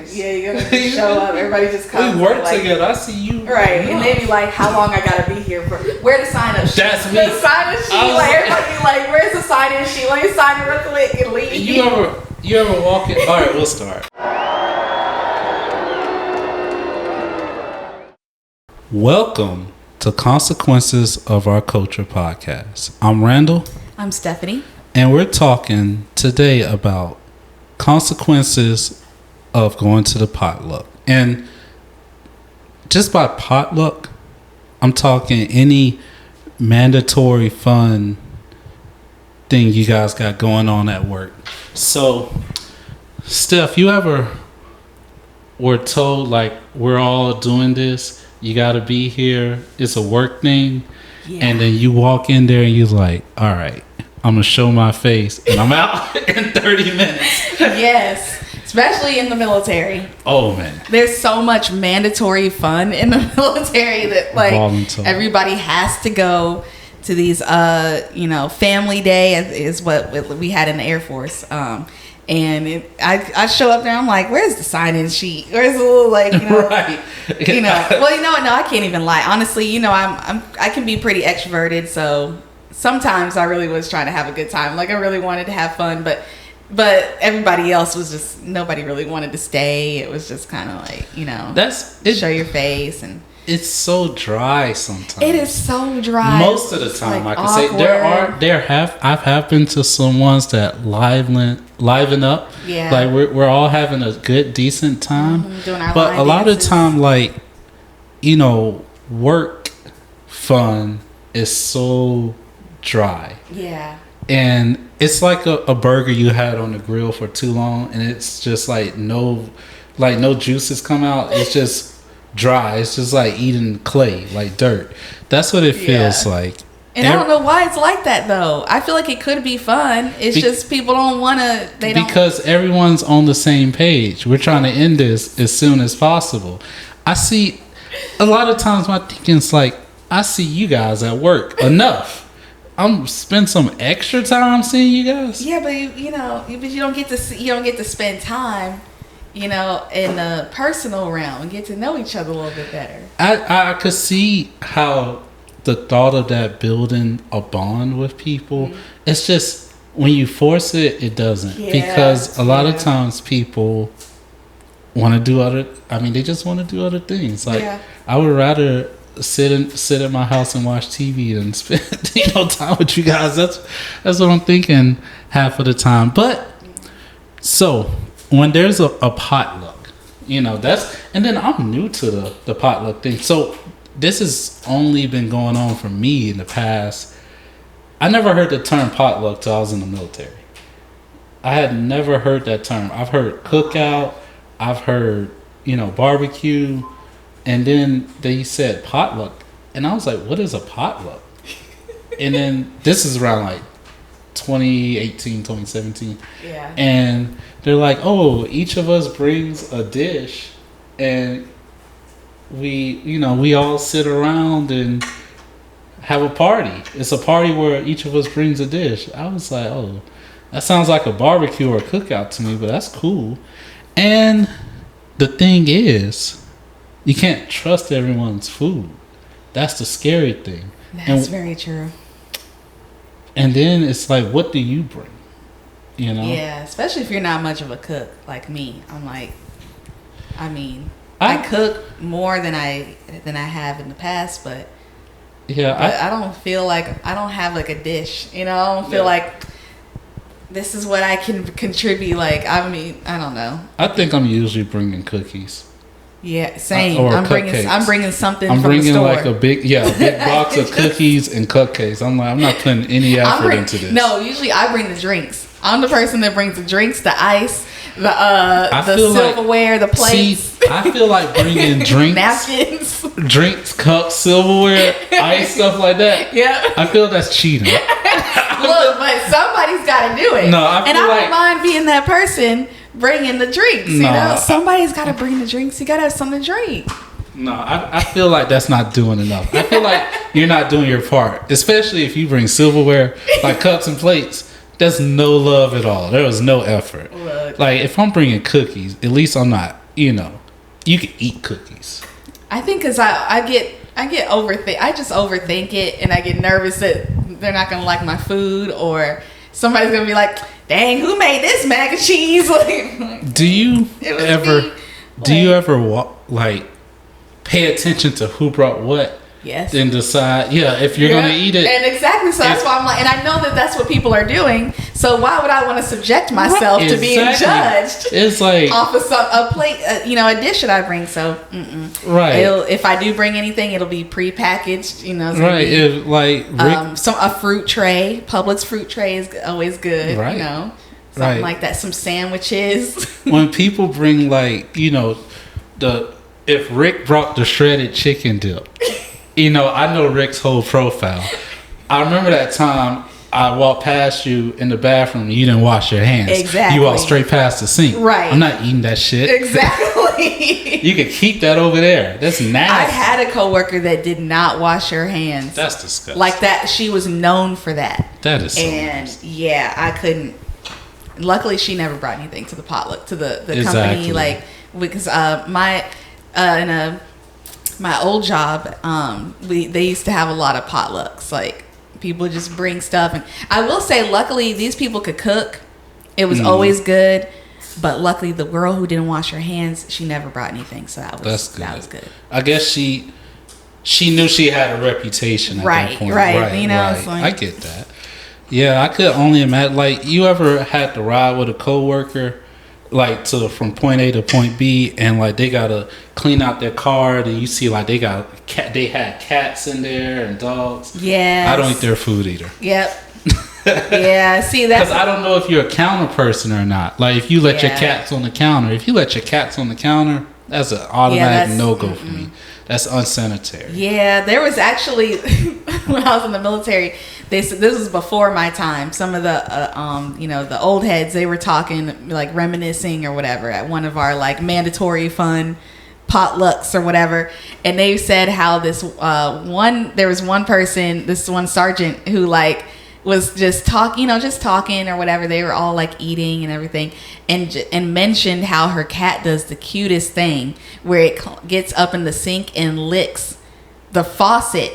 face. Yeah, you're gonna just show up. Everybody just comes. We work like, together. I see you. Right, and they be like, "How long I gotta be here for? Where the sign up sheet? That's me. The sign up sheet. Like everybody be like, where's the sign in sheet? Let me sign it real quick and leave." You ever walk in? All right, we'll start. Welcome to Consequences of Our Culture podcast. I'm Randall. I'm Stephanie. And we're talking today about consequences of going to the potluck. And just by potluck, I'm talking any mandatory fun thing you guys got going on at work. So, Steph, you ever were told, like, we're all doing this, you got to be here, it's a work thing, and then you walk in there and you're like, all right, I'm going to show my face and I'm out in 30 minutes. Yes, especially in the military. Oh, man. There's so much mandatory fun in the military that, like, everybody has to go to these, family day is what we had in the Air Force. And I show up there, I'm like, where's the sign-in sheet? Where's the little, like, right. No, I can't even lie. Honestly, I can be pretty extroverted, so sometimes I really was trying to have a good time. Like, I really wanted to have fun, but everybody else was just, nobody really wanted to stay. It was just kind of like, show your face. And it's so dry sometimes. It is so dry. Most of the time, like, I can say I've happened to some ones that liven up. Yeah. Like, we're all having a good, decent time. Mm-hmm, doing our but a lot dances. of time, like, work fun is so dry. Yeah. And it's like a burger you had on the grill for too long, and it's just like no juices come out. It's just dry. It's just like eating clay, like dirt. That's what it feels like. And I don't know why it's like that, though. I feel like it could be fun. It's just people don't want to. Because everyone's on the same page. We're trying to end this as soon as possible. I see a lot of times my thinking's like, I see you guys at work enough. I'm spend some extra time seeing you guys. Yeah, but you don't get to spend time, in the personal realm and get to know each other a little bit better. I could see how the thought of that building a bond with people. Mm-hmm. It's just when you force it, it doesn't, because a lot of times people want to do they just want to do other things. Like, I would rather sit at my house and watch TV than spend time with you guys. That's what I'm thinking half of the time. But so when there's a potluck, and then I'm new to the potluck thing. So this has only been going on for me in the past. I never heard the term potluck till I was in the military. I had never heard that term. I've heard cookout. I've heard, barbecue. And then they said potluck. And I was like, what is a potluck? And then this is around like 2018, 2017. Yeah. And they're like, oh, each of us brings a dish. And we all sit around and have a party. It's a party where each of us brings a dish. I was like, oh, that sounds like a barbecue or a cookout to me, but that's cool. And the thing is, you can't trust everyone's food. That's the scary thing. That's very true. And then it's like, what do you bring? Yeah, especially if you're not much of a cook like me. I cook more than I have in the past, but I don't feel like I don't have like a dish. I don't feel like this is what I can contribute. Like, I don't know. I think I'm usually bringing cookies. Yeah, same. Or I'm bringing something. I'm from bringing the store. like a big box of cookies and cupcakes. I'm not putting any effort into this. No, usually I bring the drinks. I'm the person that brings the drinks, the ice, the silverware, the plates. See, I feel like bringing drinks, napkins, drinks, cups, silverware, ice, stuff like that. Yeah, I feel that's cheating. Look, but somebody's got to do it. No, I don't mind being that person bringing the drinks. Somebody's got to bring the drinks. You got to have something to drink. No, I feel like that's not doing enough. I feel like you're not doing your part, especially if you bring silverware like cups and plates. There's no love at all. There was no effort. Look. Like, if I'm bringing cookies, at least I'm not, you know, you can eat cookies. I think because I just overthink it, and I get nervous that they're not gonna like my food, or somebody's gonna be like, "Dang, who made this mac and cheese?" Do you ever like pay attention to who brought what? Yes. Then decide, if you're gonna eat it. And exactly, so that's why I'm like, and I know that that's what people are doing. So why would I want to subject myself to being judged? It's like off of a plate, a dish that I bring. So, right. If I do bring anything, it'll be prepackaged. Right. If like a fruit tray, Publix fruit tray is always good. Right. Something like that. Some sandwiches. When people bring if Rick brought the shredded chicken dip. I know Rick's whole profile. I remember that time I walked past you in the bathroom and you didn't wash your hands. Exactly. You walked straight past the sink. Right. I'm not eating that shit. Exactly. You could keep that over there. That's nasty. I had a coworker that did not wash her hands. That's disgusting. Like that, she was known for that. That is so nasty. I couldn't. Luckily, she never brought anything to the potluck, to the exactly. company. Because my old job, they used to have a lot of potlucks. Like, people just bring stuff, and I will say, luckily, these people could cook. It was always good, but luckily, the girl who didn't wash her hands, she never brought anything, so that was good. I guess she knew she had a reputation at that point. Right. Right. I get that. Yeah, I could only imagine. Like, you ever had to ride with a coworker? Like from point A to point B, and like they gotta clean out their car, and you see like they had cats in there and dogs. Yeah, I don't eat their food either. Yep. Yeah, see that because I don't know if you're a counter person or not. Like if you let your cats on the counter, that's an automatic no-go for me. That's unsanitary. Yeah, there was actually when I was in the military. This was before my time. Some of the the old heads, they were talking, like reminiscing or whatever at one of our like mandatory fun potlucks or whatever, and they said how there was one person, this one sergeant who like was just talking or whatever. They were all like eating and everything, and mentioned how her cat does the cutest thing where it gets up in the sink and licks the faucet.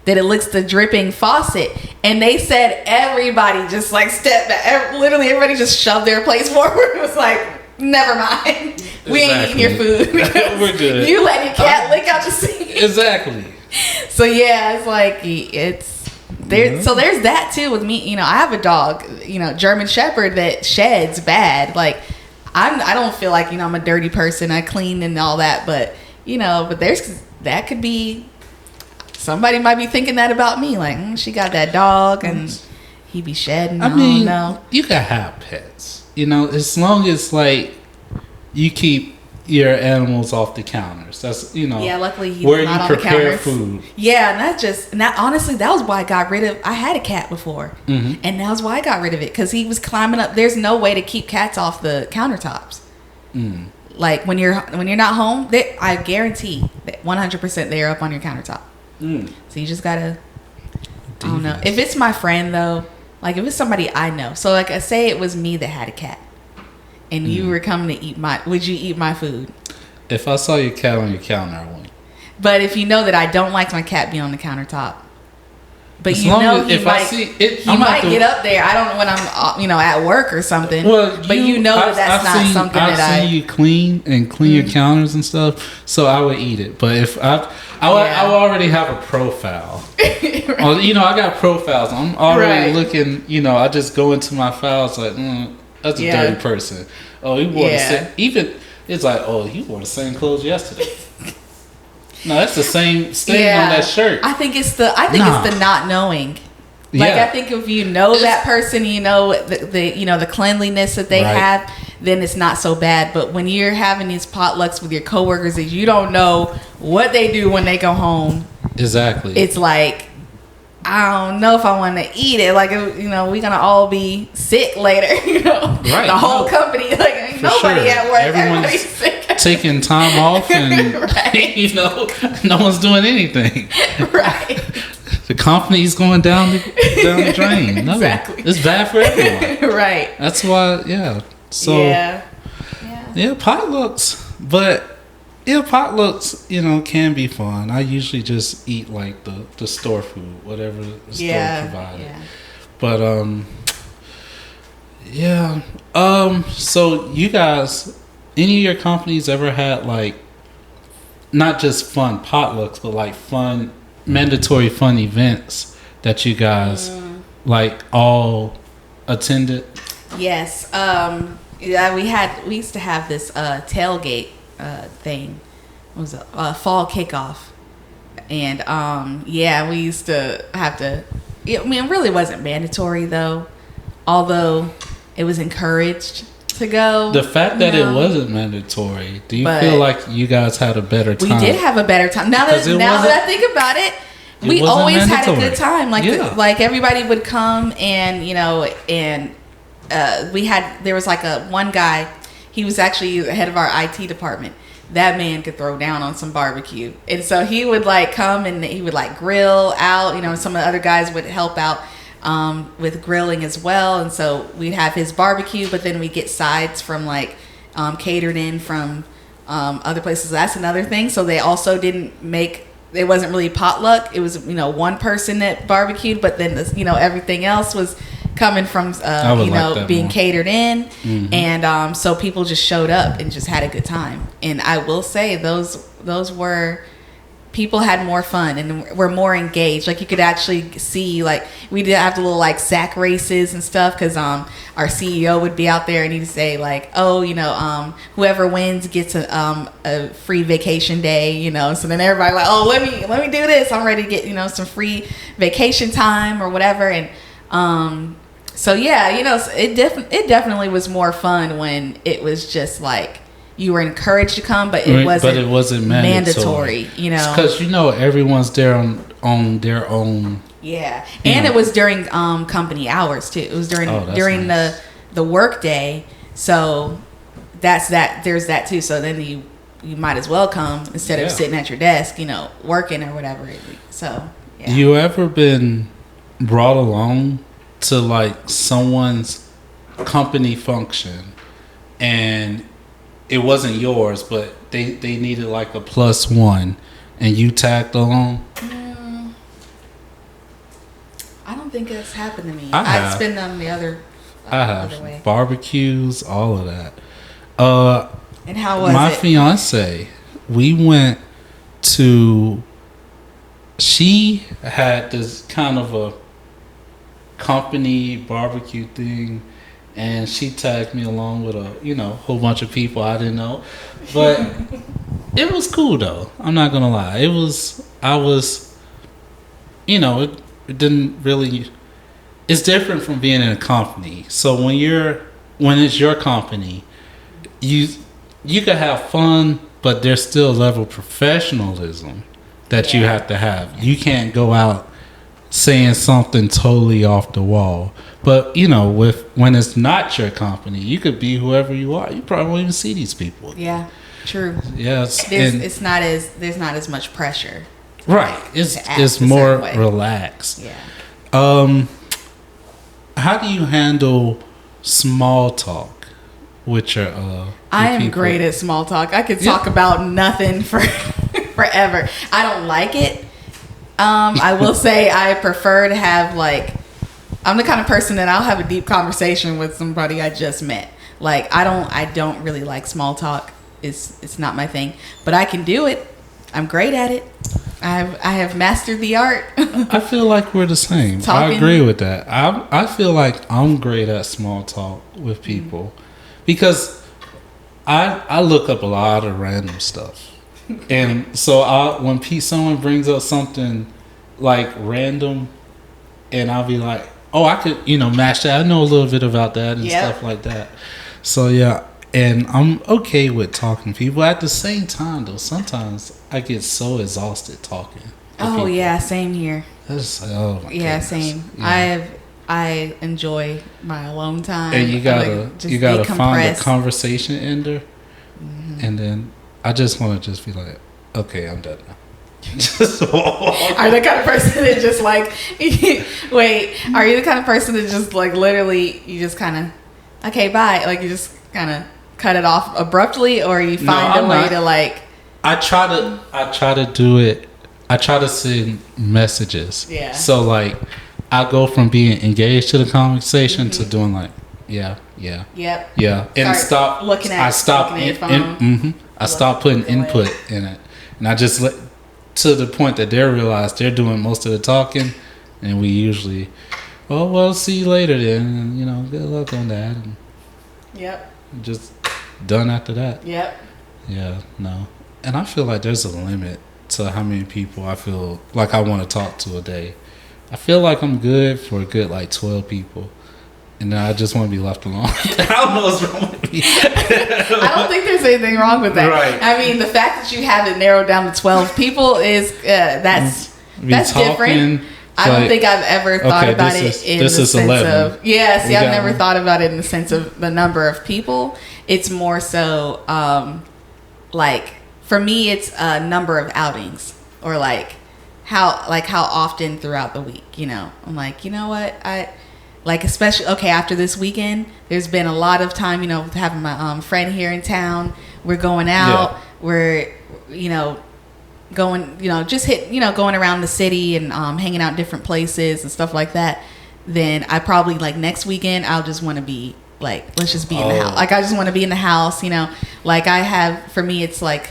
That it licks the dripping faucet, and they said everybody just like stepped back. Literally, everybody just shoved their plates forward. It was like, never mind, we ain't eating your food. We're good. You let your cat lick out the sink. Exactly. So yeah, it's like it's there. Mm-hmm. So there's that too with me. I have a dog, German Shepherd that sheds bad. Like I don't feel like I'm a dirty person. I clean and all that, but that could be. Somebody might be thinking that about me, like she got that dog and he be shedding. I mean, you can have pets, as long as like you keep your animals off the counters. That's luckily he's where not you on the prepare counters. Food. Yeah, and that honestly, that was why I got rid of. I had a cat before, mm-hmm. and that was why I got rid of it because he was climbing up. There's no way to keep cats off the countertops. Mm. Like when you're not home, I guarantee that 100% they are up on your countertop. Mm. So you just gotta, I don't know. If it's my friend though, like if it's somebody I know, so like I say it was me that had a cat, and you were coming to eat would you eat my food? If I saw your cat on your counter, I wouldn't. But if you know that I don't like my cat being on the countertop, but as he might get up there. I don't know when I'm at work or something. Well, but that's not something that I've seen you clean your counters and stuff, so I would eat it. But if I already have a profile. Right. I got profiles. I'm already looking. I just go into my files like, that's a dirty person. Oh, he wore the same. Even it's like, oh, he wore the same clothes yesterday. No, that's the same stain on that shirt. I think it's the not knowing. Like I think if you know that person, the cleanliness that they have, then it's not so bad. But when you're having these potlucks with your coworkers that you don't know what they do when they go home, exactly, it's like I don't know if I want to eat it. Like we're gonna all be sick later. Right? The whole company, like ain't nobody at work. Everybody's sick. Taking time off and no one's doing anything. Right. The company's going down the drain. No, exactly. It's bad for everyone. Right. That's why. Yeah. So. Yeah. Yeah. Potlucks. But yeah, potlucks, can be fun. I usually just eat like the store food, whatever the store provided. Yeah. But yeah. So you guys, any of your companies ever had like not just fun potlucks, but like fun mandatory fun events that you guys like all attended? Yes. Yeah, we used to have this tailgate thing. It was a fall kickoff. And we used to have to it really wasn't mandatory though. Although it was encouraged to go. The fact that it wasn't mandatory, do you feel like you guys had a better time? We did have a better time. Now that I think about it, we always had a good time. Like everybody would come and there was like one guy, he was actually the head of our IT department. That man could throw down on some barbecue. And so he would like come and he would like grill out, some of the other guys would help out with grilling as well. And so we'd have his barbecue, but then we get sides from like catered in from other places. That's another thing. So they also it wasn't really potluck. It was, one person that barbecued, but then everything else was coming from being catered in. Mm-hmm. And so people just showed up and just had a good time. And I will say those were, people had more fun and were more engaged. Like you could actually see, like we did have the little like sack races and stuff because our CEO would be out there and he'd say like, whoever wins gets a free vacation day, So then everybody like, oh, let me do this. I'm ready to get some free vacation time or whatever. And so yeah, it definitely was more fun when it was just like you were encouraged to come, but it wasn't mandatory. Because everyone's there on their own. Yeah, and it was during company hours too. It was during nice. the work day, so that's that. There's that too. So then you might as well come instead of sitting at your desk, working or whatever. So yeah. You ever been brought along to like someone's company function and it wasn't yours, but they needed like a +1 and you tagged along? I don't think it's happened to me. I've been on the other way. Barbecues, all of that. And how was my fiance, we went to, she had this kind of a company barbecue thing, and she tagged me along with a whole bunch of people I didn't know, but it was cool though. I'm not gonna lie, it didn't really, it's different from being in a company. So when it's your company, you can have fun, but there's still a level of professionalism that you have to have. You can't go out saying something totally off the wall. But when it's not your company, you could be whoever you are. You probably won't even see these people. Yeah, true. Yes, there's not as much pressure. Right. It's more relaxed. Yeah. How do you handle small talk with your I am people? Great at small talk. I could talk about nothing for forever. I don't like it. I will say I prefer to have I'm the kind of person that I'll have a deep conversation with somebody I just met. Like I don't really like small talk. It's not my thing, but I can do it. I'm great at it. I have mastered the art. I feel like we're the same. I agree with that. I feel like I'm great at small talk with people because I look up a lot of random stuff. And so when someone brings up something like random, and I'll be like, oh, I could, match that. I know a little bit about that and stuff like that. So yeah, and I'm okay with talking to people. At the same time, though, sometimes I get so exhausted talking. Oh people. Yeah, same here. That's oh my goodness. Same. Yeah. I enjoy my alone time. And you gotta find a conversation ender, and then I just want to just be like, okay, I'm done now. Are you the kind of person that just wait, are you the kind of person that just literally you just kind of, okay, bye, you just kind of cut it off abruptly, or you find a way to like? I try to do it. I try to send messages. Yeah. So like, I go from being engaged to the conversation to doing like, yeah, Yep. yeah, and stop looking at. I stop. Looking at your phone. I stop putting input in it, and I just let to the point that they realize they're doing most of the talking, and we usually, oh well, see you later then, and, you know, good luck on that, and Yep. just done after that. Yep. Yeah, no, and I feel like there's a limit to how many people I feel like I want to talk to a day. I feel like I'm good for a good like 12 people. And then I just want to be left alone. I don't know what's wrong with me. I don't think there's anything wrong with that. Right. I mean, the fact that you have it narrowed down to 12 people is that's different. I don't think I've ever thought about it in the sense 11. Of I've never thought about it in the sense of the number of people. It's more so like for me, it's a number of outings or like how often throughout the week. You know, I'm like, you know what, like, especially, okay, after this weekend, there's been a lot of time, you know, having my friend here in town. We're going out. Yeah. We're, you know, going, you know, just going around the city and hanging out different places and stuff like that. Then I probably, like, next weekend, I'll just want to be, like, let's just be in the house. Like, I just want to be in the house, you know. Like, for me, it's like,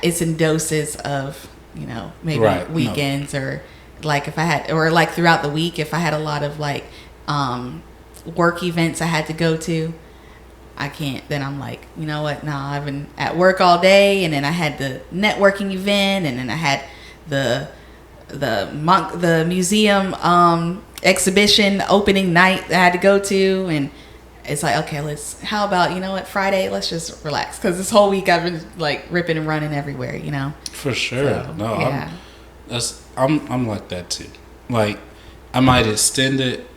it's in doses of, you know, maybe weekends or, like, if I had, or, like, throughout the week, if I had a lot of, like, work events I had to go to, I can't. Then I'm like, you know what? No, I've been at work all day, and then I had the networking event, and then I had the museum exhibition opening night that I had to go to, and it's like, okay, how about, you know what, Friday, let's just relax, because this whole week I've been like ripping and running everywhere, you know. For sure. So, no, yeah. I'm like that too. Like, I might extend it.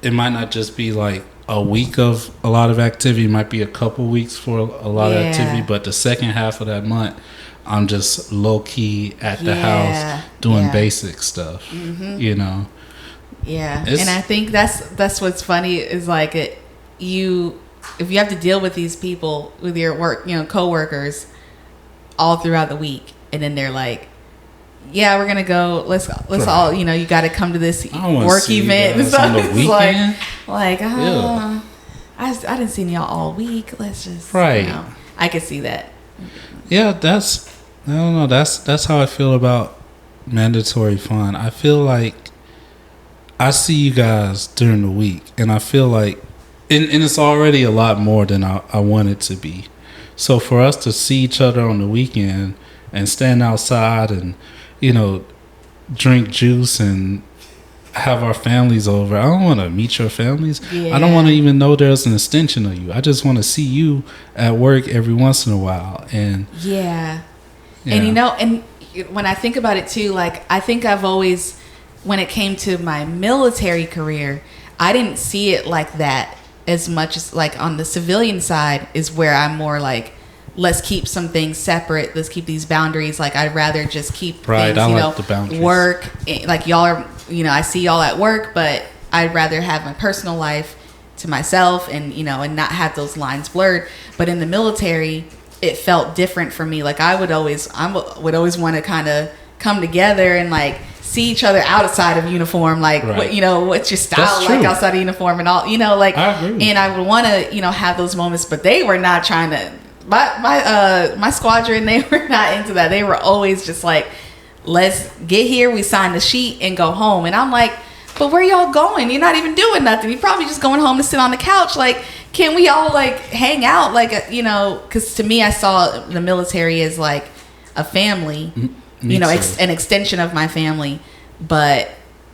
It might not just be like a week of a lot of activity. It might be a couple weeks for a lot of activity. But the second half of that month, I'm just low key at the house doing basic stuff. Mm-hmm. You know. Yeah, and I think that's what's funny is like if you have to deal with these people with your work, you know, coworkers, all throughout the week, and then they're like, yeah, we're gonna go. Let's all, you know, you got to come to this work event. And stuff. On the weekend. I didn't see y'all all week. Let's just you know, I could see that. Yeah, I don't know. That's how I feel about mandatory fun. I feel like I see you guys during the week, and I feel like, and it's already a lot more than I want it to be. So for us to see each other on the weekend and stand outside and, you know, drink juice and have our families over. I don't want to meet your families. Yeah. I don't want to even know there's an extension of you. I just want to see you at work every once in a while. And yeah. And you know, and when I think about it too, like, I think I've always, when it came to my military career, I didn't see it like that as much as like on the civilian side is where I'm more like, let's keep some things separate. Let's keep these boundaries. Like, I'd rather just keep things, you know, work. Like, y'all are, you know, I see y'all at work, but I'd rather have my personal life to myself and, you know, and not have those lines blurred. But in the military, it felt different for me. Like, I would always want to kind of come together and like see each other outside of uniform. Like, what, you know, what's your style like outside of uniform and all, you know, like, and I would want to, you know, have those moments, but they were not trying to. My squadron, they were not into that. They were always just like, let's get here, we sign the sheet and go home. And I'm like, but where y'all going? You're not even doing nothing. You're probably just going home to sit on the couch. Like, can we all like hang out? Like, you know, because to me, I saw the military as like a family, you know, an extension of my family. But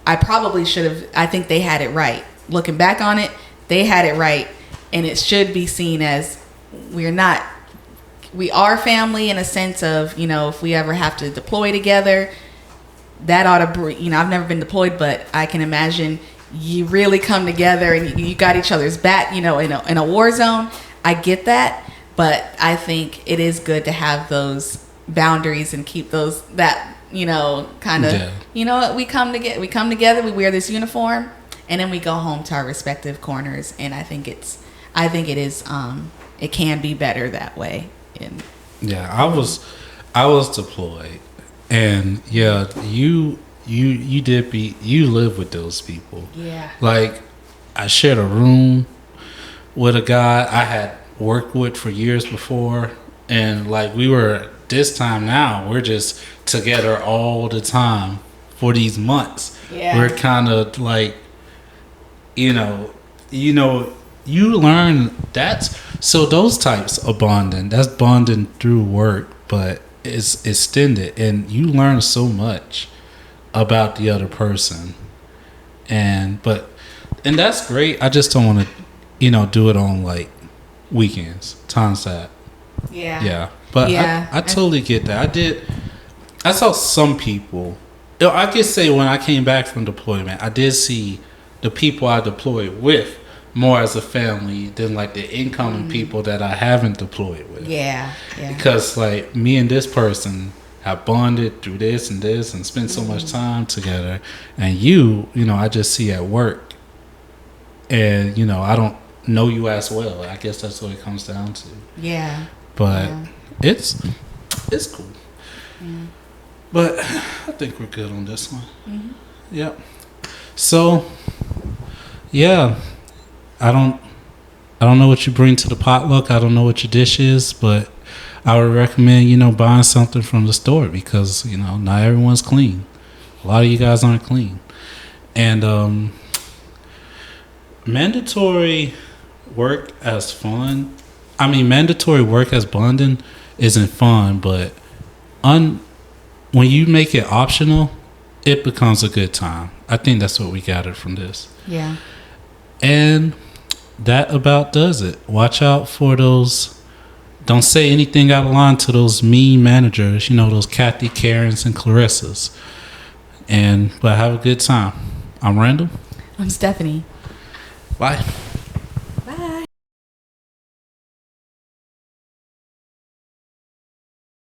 I probably should have, I think they had it right. Looking back on it, they had it right. And it should be seen as we are family in a sense of, you know, if we ever have to deploy together, that ought to, you know, I've never been deployed, but I can imagine you really come together and you got each other's back, you know, in a war zone. I get that, but I think it is good to have those boundaries and keep those, that, you know, kind of, you know, we come together, we wear this uniform, and then we go home to our respective corners. And I think it is it can be better that way. And yeah, I was deployed, and yeah, you live with those people. Yeah. Like, I shared a room with a guy I had worked with for years before, and like we were this time now we're just together all the time for these months. Yeah. We're kind of like, you learn those types of bonding. That's bonding through work, but it's extended, and you learn so much about the other person, and that's great. I just don't want to, do it on like weekends. Times that. Yeah. But yeah. I totally get that. I saw some people. I could say when I came back from deployment, I did see the people I deployed with more as a family than like the incoming people that I haven't deployed with. Yeah. Because like me and this person have bonded through this and spent so much time together, and I just see at work, and I don't know you as well. I guess that's what it comes down to. Yeah. But it's cool. But I think we're good on this one. Yep. So yeah, I don't know what you bring to the potluck. I don't know what your dish is, but I would recommend, buying something from the store, because, not everyone's clean. A lot of you guys aren't clean. And mandatory work as fun. Mandatory work as bonding isn't fun, but when you make it optional, it becomes a good time. I think that's what we gathered from this. Yeah. And that about does it. Watch out for those. Don't say anything out of line to those mean managers, those Kathy, Karens, and Clarissas. But have a good time. I'm Randall. I'm Stephanie. Bye.